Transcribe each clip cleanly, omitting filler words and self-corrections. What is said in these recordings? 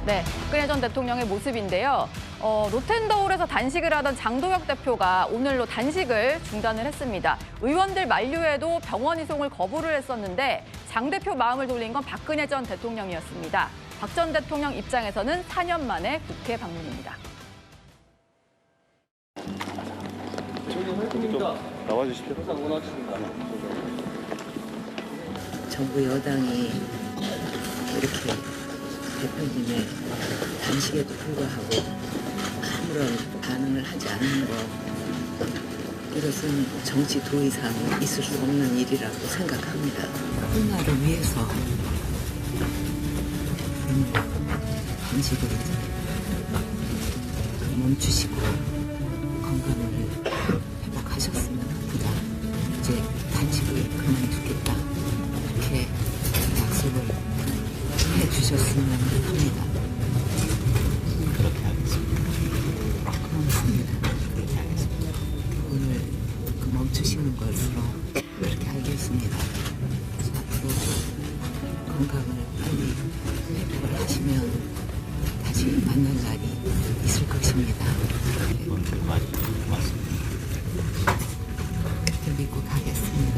네, 박근혜 전 대통령의 모습인데요. 로텐더홀에서 단식을 하던 장도혁 대표가 오늘로 단식을 중단을 했습니다. 의원들 만류에도 병원 이송을 거부를 했었는데 장 대표 마음을 돌린 건 박근혜 전 대통령이었습니다. 박 전 대통령 입장에서는 4년 만에 국회 방문입니다. 나와주십시오. 정부 여당이 이렇게 대표님의 단식에도 불구하고 아무런 반응을 하지 않는 것, 이것은 정치 도의상 있을 수 없는 일이라고 생각합니다. 코로나를 위해서 단식을 멈추시고 건강을 회복하셨으면 합니다. 이제 단식을 그만두겠다, 이렇게 약속을 해주셨으면 합니다. 그렇게 하겠습니다. 고맙습니다. 그렇게 하겠습니다. 오늘 그 멈추시는 것으로 그렇게 알겠습니다. 앞으로 건강을 빨리 회복을 하시면 다시 만날 날이 있을 것입니다. 오늘 많이 고맙습니다. 그때 믿고 가겠습니다.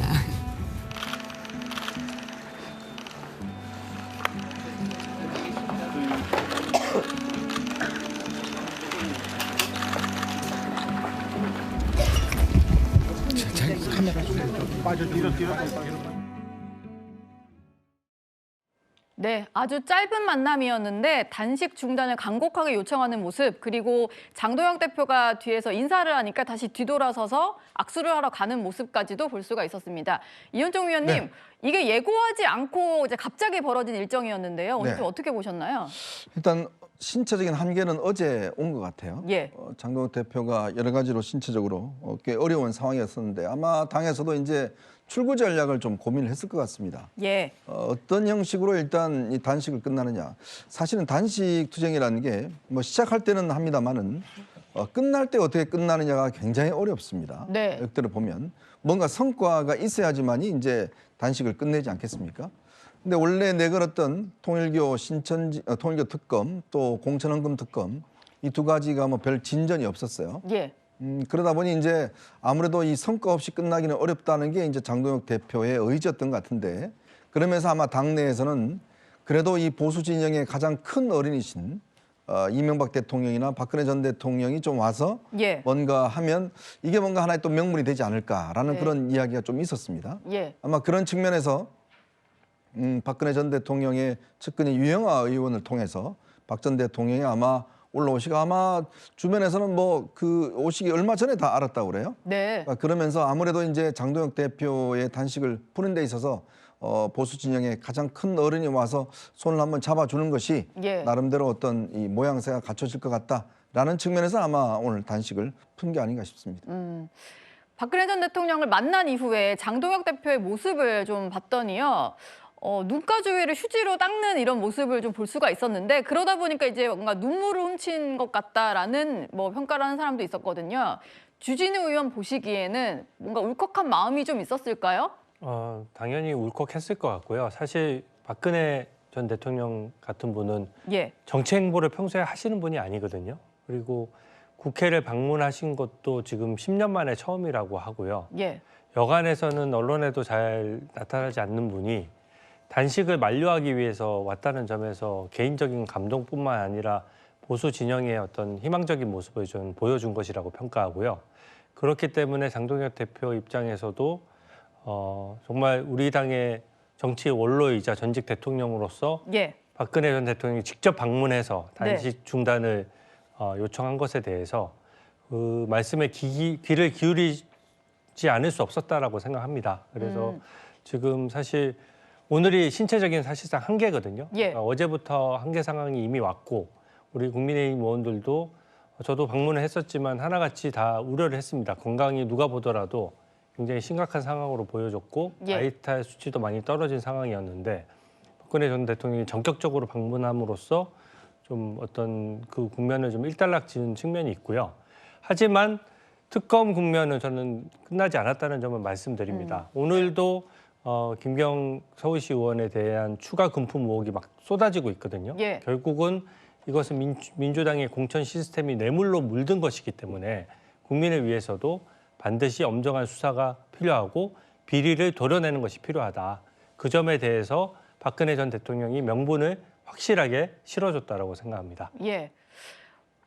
카메라 좀 빠져 뒤로. 네, 아주 짧은 만남이었는데 단식 중단을 간곡하게 요청하는 모습, 그리고 장도혁 대표가 뒤에서 인사를 하니까 다시 뒤돌아서서 악수를 하러 가는 모습까지도 볼 수가 있었습니다. 이현종 위원님, 네. 이게 예고하지 않고 이제 갑자기 벌어진 일정이었는데요. 오늘 네. 좀 어떻게 보셨나요? 일단 신체적인 한계는 어제 온 것 같아요. 예. 장동혁 대표가 여러 가지로 신체적으로 꽤 어려운 상황이었었는데 아마 당에서도 이제 출구 전략을 좀 고민을 했을 것 같습니다. 예. 어떤 형식으로 일단 이 단식을 끝나느냐. 사실은 단식 투쟁이라는 게 뭐 시작할 때는 합니다만은 끝날 때 어떻게 끝나느냐가 굉장히 어렵습니다. 네. 역대로 보면 뭔가 성과가 있어야지만이 이제 단식을 끝내지 않겠습니까? 근데 원래 내걸었던 통일교 통일교 특검 또 공천헌금 특검 이 두 가지가 뭐 별 진전이 없었어요. 예. 그러다 보니 이제 아무래도 이 성과 없이 끝나기는 어렵다는 게 이제 장동혁 대표의 의지였던 것 같은데, 그러면서 아마 당내에서는 그래도 이 보수 진영의 가장 큰 어린이신 이명박 대통령이나 박근혜 전 대통령이 좀 와서 예. 뭔가 하면 이게 뭔가 하나의 또 명분이 되지 않을까라는 네. 그런 이야기가 좀 있었습니다. 예. 아마 그런 측면에서 박근혜 전 대통령의 측근인 유영아 의원을 통해서 박 전 대통령이 아마 올라오시고 아마 주변에서는 뭐 그 오시기 얼마 전에 다 알았다고 그래요. 네. 그러면서 아무래도 이제 장동혁 대표의 단식을 푸는 데 있어서 보수 진영의 가장 큰 어른이 와서 손을 한번 잡아주는 것이 예. 나름대로 어떤 이 모양새가 갖춰질 것 같다라는 측면에서 아마 오늘 단식을 푼 게 아닌가 싶습니다. 박근혜 전 대통령을 만난 이후에 장동혁 대표의 모습을 좀 봤더니요. 눈가 주위를 휴지로 닦는 이런 모습을 좀 볼 수가 있었는데, 그러다 보니까 이제 뭔가 눈물을 훔친 것 같다라는 뭐 평가를 하는 사람도 있었거든요. 주진우 의원 보시기에는 뭔가 울컥한 마음이 좀 있었을까요? 당연히 울컥했을 것 같고요. 사실 박근혜 전 대통령 같은 분은 예. 정치 행보를 평소에 하시는 분이 아니거든요. 그리고 국회를 방문하신 것도 지금 10년 만에 처음이라고 하고요. 예. 여간에서는 언론에도 잘 나타나지 않는 분이 단식을 만료하기 위해서 왔다는 점에서 개인적인 감동뿐만 아니라 보수 진영의 어떤 희망적인 모습을 좀 보여준 것이라고 평가하고요. 그렇기 때문에 장동혁 대표 입장에서도 정말 우리 당의 정치 원로이자 전직 대통령으로서 예. 박근혜 전 대통령이 직접 방문해서 단식 중단을 요청한 것에 대해서 그 말씀에 귀를 기울이지 않을 수 없었다라고 생각합니다. 그래서 지금 사실 오늘이 신체적인 사실상 한계거든요. 예. 어제부터 한계 상황이 이미 왔고 우리 국민의힘 의원들도 저도 방문을 했었지만 하나같이 다 우려를 했습니다. 건강이 누가 보더라도 굉장히 심각한 상황으로 보여졌고 예. 아이탈 수치도 많이 떨어진 상황이었는데 박근혜 전 대통령이 전격적으로 방문함으로써 좀 어떤 그 국면을 좀 일단락지은 측면이 있고요. 하지만 특검 국면은 저는 끝나지 않았다는 점을 말씀드립니다. 오늘도 김경 서울시 의원에 대한 추가 금품 의혹이 막 쏟아지고 있거든요. 예. 결국은 이것은 민주당의 공천 시스템이 뇌물로 물든 것이기 때문에 국민을 위해서도 반드시 엄정한 수사가 필요하고 비리를 도려내는 것이 필요하다. 그 점에 대해서 박근혜 전 대통령이 명분을 확실하게 실어줬다라고 생각합니다. 예.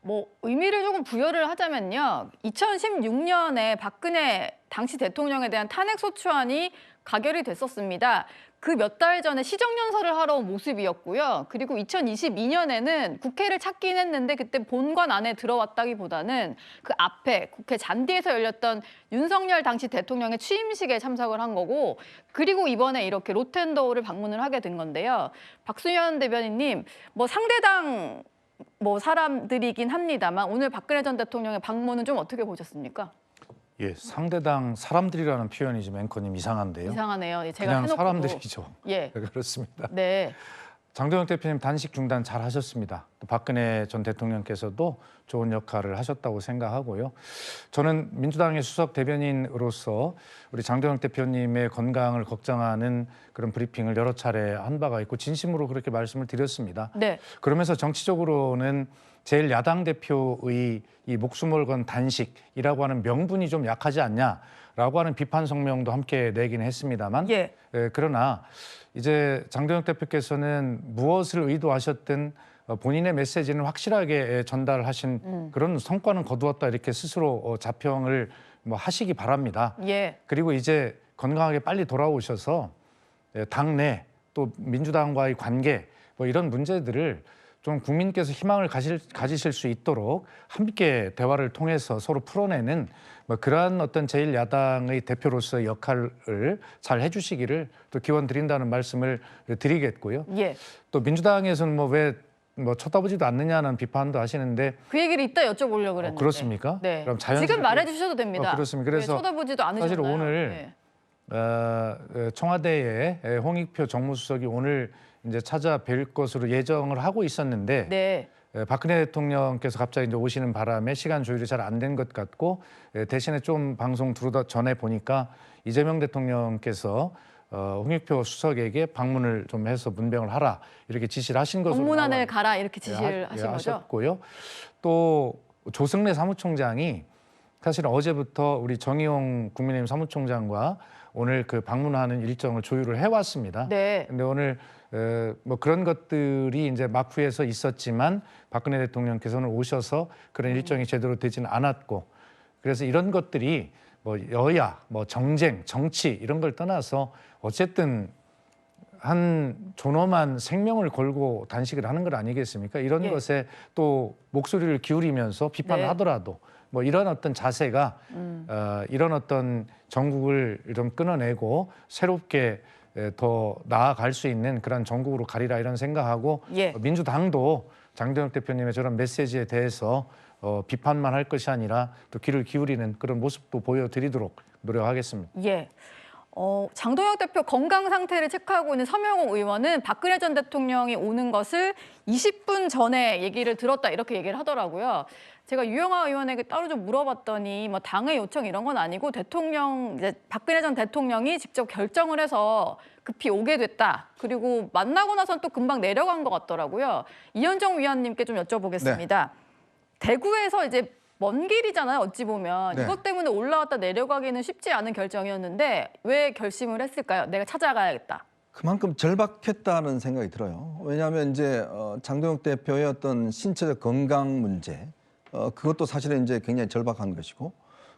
뭐 의미를 조금 부여를 하자면요. 2016년에 박근혜 당시 대통령에 대한 탄핵소추안이 가결이 됐었습니다. 그 몇 달 전에 시정연설을 하러 온 모습이었고요. 그리고 2022년에는 국회를 찾긴 했는데 그때 본관 안에 들어왔다기보다는 그 앞에 국회 잔디에서 열렸던 윤석열 당시 대통령의 취임식에 참석을 한 거고, 그리고 이번에 이렇게 로텐더홀을 방문을 하게 된 건데요. 박수현 대변인님, 뭐 상대당 뭐 사람들이긴 합니다만 오늘 박근혜 전 대통령의 방문은 좀 어떻게 보셨습니까? 예, 상대당 사람들이라는 표현이 좀 앵커님 이상한데요. 이상하네요. 예, 제가 그냥 해놓고도. 사람들이죠. 예. 그렇습니다. 네. 장동혁 대표님 단식 중단 잘 하셨습니다. 또 박근혜 전 대통령께서도 좋은 역할을 하셨다고 생각하고요. 저는 민주당의 수석 대변인으로서 우리 장동혁 대표님의 건강을 걱정하는 그런 브리핑을 여러 차례 한 바가 있고 진심으로 그렇게 말씀을 드렸습니다. 네. 그러면서 정치적으로는 제1야당 대표의 이 목숨을 건 단식이라고 하는 명분이 좀 약하지 않냐라고 하는 비판 성명도 함께 내긴 했습니다만 예. 그러나 이제 장동혁 대표께서는 무엇을 의도하셨든 본인의 메시지는 확실하게 전달하신 그런 성과는 거두었다 이렇게 스스로 자평을 뭐 하시기 바랍니다. 예. 그리고 이제 건강하게 빨리 돌아오셔서 당내 또 민주당과의 관계 뭐 이런 문제들을 좀 국민께서 희망을 가지실 수 있도록 함께 대화를 통해서 서로 풀어내는 뭐 그러한 어떤 제1야당의 대표로서의 역할을 잘 해주시기를 또 기원 드린다는 말씀을 드리겠고요. 예. 또 민주당에서는 뭐 왜 뭐 쳐다보지도 않느냐는 비판도 하시는데 그 얘기를 이따 여쭤보려고 그랬는데. 그렇습니까? 네. 그럼 자연스럽게 지금 말해주셔도 됩니다. 그렇습니다. 그래서 예, 쳐다보지도 않으셨나요? 사실 오늘 청와대에 홍익표 정무수석이 오늘 이제 찾아뵐 것으로 예정을 하고 있었는데 네. 박근혜 대통령께서 갑자기 이제 오시는 바람에 시간 조율이 잘 안 된 것 같고 대신에 좀 방송 들어다 전에 보니까 이재명 대통령께서 홍익표 수석에게 방문을 좀 해서 문병을 하라 이렇게 지시를 하신 것으로 법문안을 나와요. 가라 이렇게 지시를 하신 거죠? 하셨고요. 또 조승래 사무총장이 사실 어제부터 우리 정의용 국민의힘 사무총장과 오늘 그 방문하는 일정을 조율을 해왔습니다. 네. 근데 오늘 뭐 그런 것들이 이제 막후에서 있었지만 박근혜 대통령께서는 오셔서 그런 일정이 제대로 되지는 않았고 그래서 이런 것들이 뭐 여야, 뭐 정쟁, 정치 이런 걸 떠나서 어쨌든 한 존엄한 생명을 걸고 단식을 하는 것 아니겠습니까? 이런 예. 것에 또 목소리를 기울이면서 비판을 네. 하더라도 뭐 이런 어떤 자세가 이런 어떤 전국을 좀 끊어내고 새롭게 더 나아갈 수 있는 그런 전국으로 가리라 이런 생각하고 예. 민주당도 장동혁 대표님의 저런 메시지에 대해서 비판만 할 것이 아니라 또 귀를 기울이는 그런 모습도 보여드리도록 노력하겠습니다. 예. 장동혁 대표 건강 상태를 체크하고 있는 서명호 의원은 박근혜 전 대통령이 오는 것을 20분 전에 얘기를 들었다 이렇게 얘기를 하더라고요. 제가 유영하 의원에게 따로 좀 물어봤더니 뭐 당의 요청 이런 건 아니고 대통령 이제 박근혜 전 대통령이 직접 결정을 해서 급히 오게 됐다. 그리고 만나고 나선 또 금방 내려간 것 같더라고요. 이현정 위원님께 좀 여쭤보겠습니다. 대구에서 이제 먼 길이잖아요. 어찌 보면 네. 이것 때문에 올라왔다 내려가기는 쉽지 않은 결정이었는데 왜 결심을 했을까요? 내가 찾아가야겠다. 그만큼 절박했다는 생각이 들어요. 왜냐하면 이제 장동혁 대표의 어떤 신체적 건강 문제, 그것도 사실은 이제 굉장히 절박한 것이고,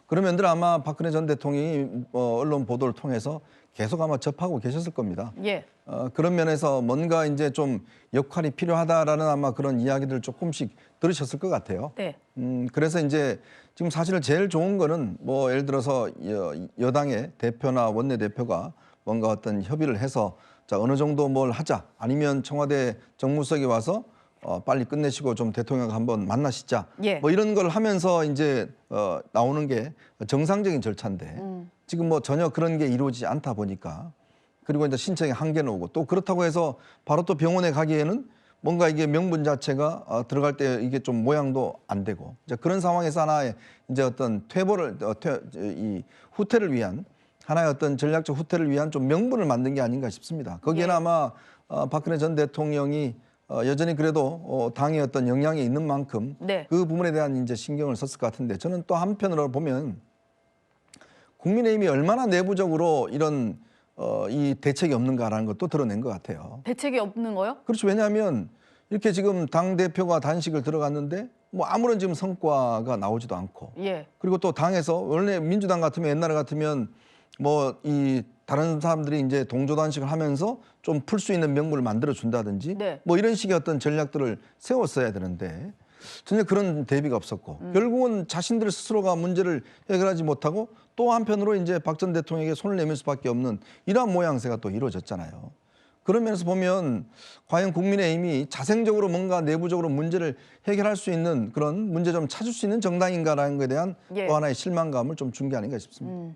그런 면들 아마 박근혜 전 대통령이 언론 보도를 통해서 계속 아마 접하고 계셨을 겁니다. 예. 그런 면에서 뭔가 이제 좀 역할이 필요하다라는 아마 그런 이야기들을 조금씩 들으셨을 것 같아요. 네. 그래서 이제 지금 사실 제일 좋은 거는 뭐 예를 들어서 여당의 대표나 원내대표가 뭔가 어떤 협의를 해서 자 어느 정도 뭘 하자 아니면 청와대 정무수석이 와서 빨리 끝내시고 좀 대통령 한번 만나시자 예. 뭐 이런 걸 하면서 이제 나오는 게 정상적인 절차인데 지금 뭐 전혀 그런 게 이루어지지 않다 보니까 그리고 이제 신청에 한계는 오고 또 그렇다고 해서 바로 또 병원에 가기에는 뭔가 이게 명분 자체가 들어갈 때 이게 좀 모양도 안 되고 이제 그런 상황에서 하나의 이제 어떤 이 후퇴를 위한 하나의 어떤 전략적 후퇴를 위한 좀 명분을 만든 게 아닌가 싶습니다. 거기에는 예. 아마 박근혜 전 대통령이 여전히 그래도 당의 어떤 영향이 있는 만큼 네. 그 부분에 대한 이제 신경을 썼을 것 같은데 저는 또 한편으로 보면 국민의힘이 얼마나 내부적으로 이런 이 대책이 없는가라는 것도 드러낸 것 같아요. 대책이 없는 거요? 그렇죠. 왜냐하면 이렇게 지금 당 대표가 단식을 들어갔는데 뭐 아무런 지금 성과가 나오지도 않고 예. 그리고 또 당에서 원래 민주당 같으면 옛날에 같으면 뭐 이 다른 사람들이 이제 동조 단식을 하면서 좀 풀 수 있는 명분을 만들어 준다든지 네. 뭐 이런 식의 어떤 전략들을 세웠어야 되는데 전혀 그런 대비가 없었고 결국은 자신들 스스로가 문제를 해결하지 못하고 또 한편으로 이제 박 전 대통령에게 손을 내밀 수밖에 없는 이러한 모양새가 또 이루어졌잖아요. 그런 면에서 보면 과연 국민의힘이 자생적으로 뭔가 내부적으로 문제를 해결할 수 있는 그런 문제점을 찾을 수 있는 정당인가라는 것에 대한 예. 또 하나의 실망감을 좀 준 게 아닌가 싶습니다.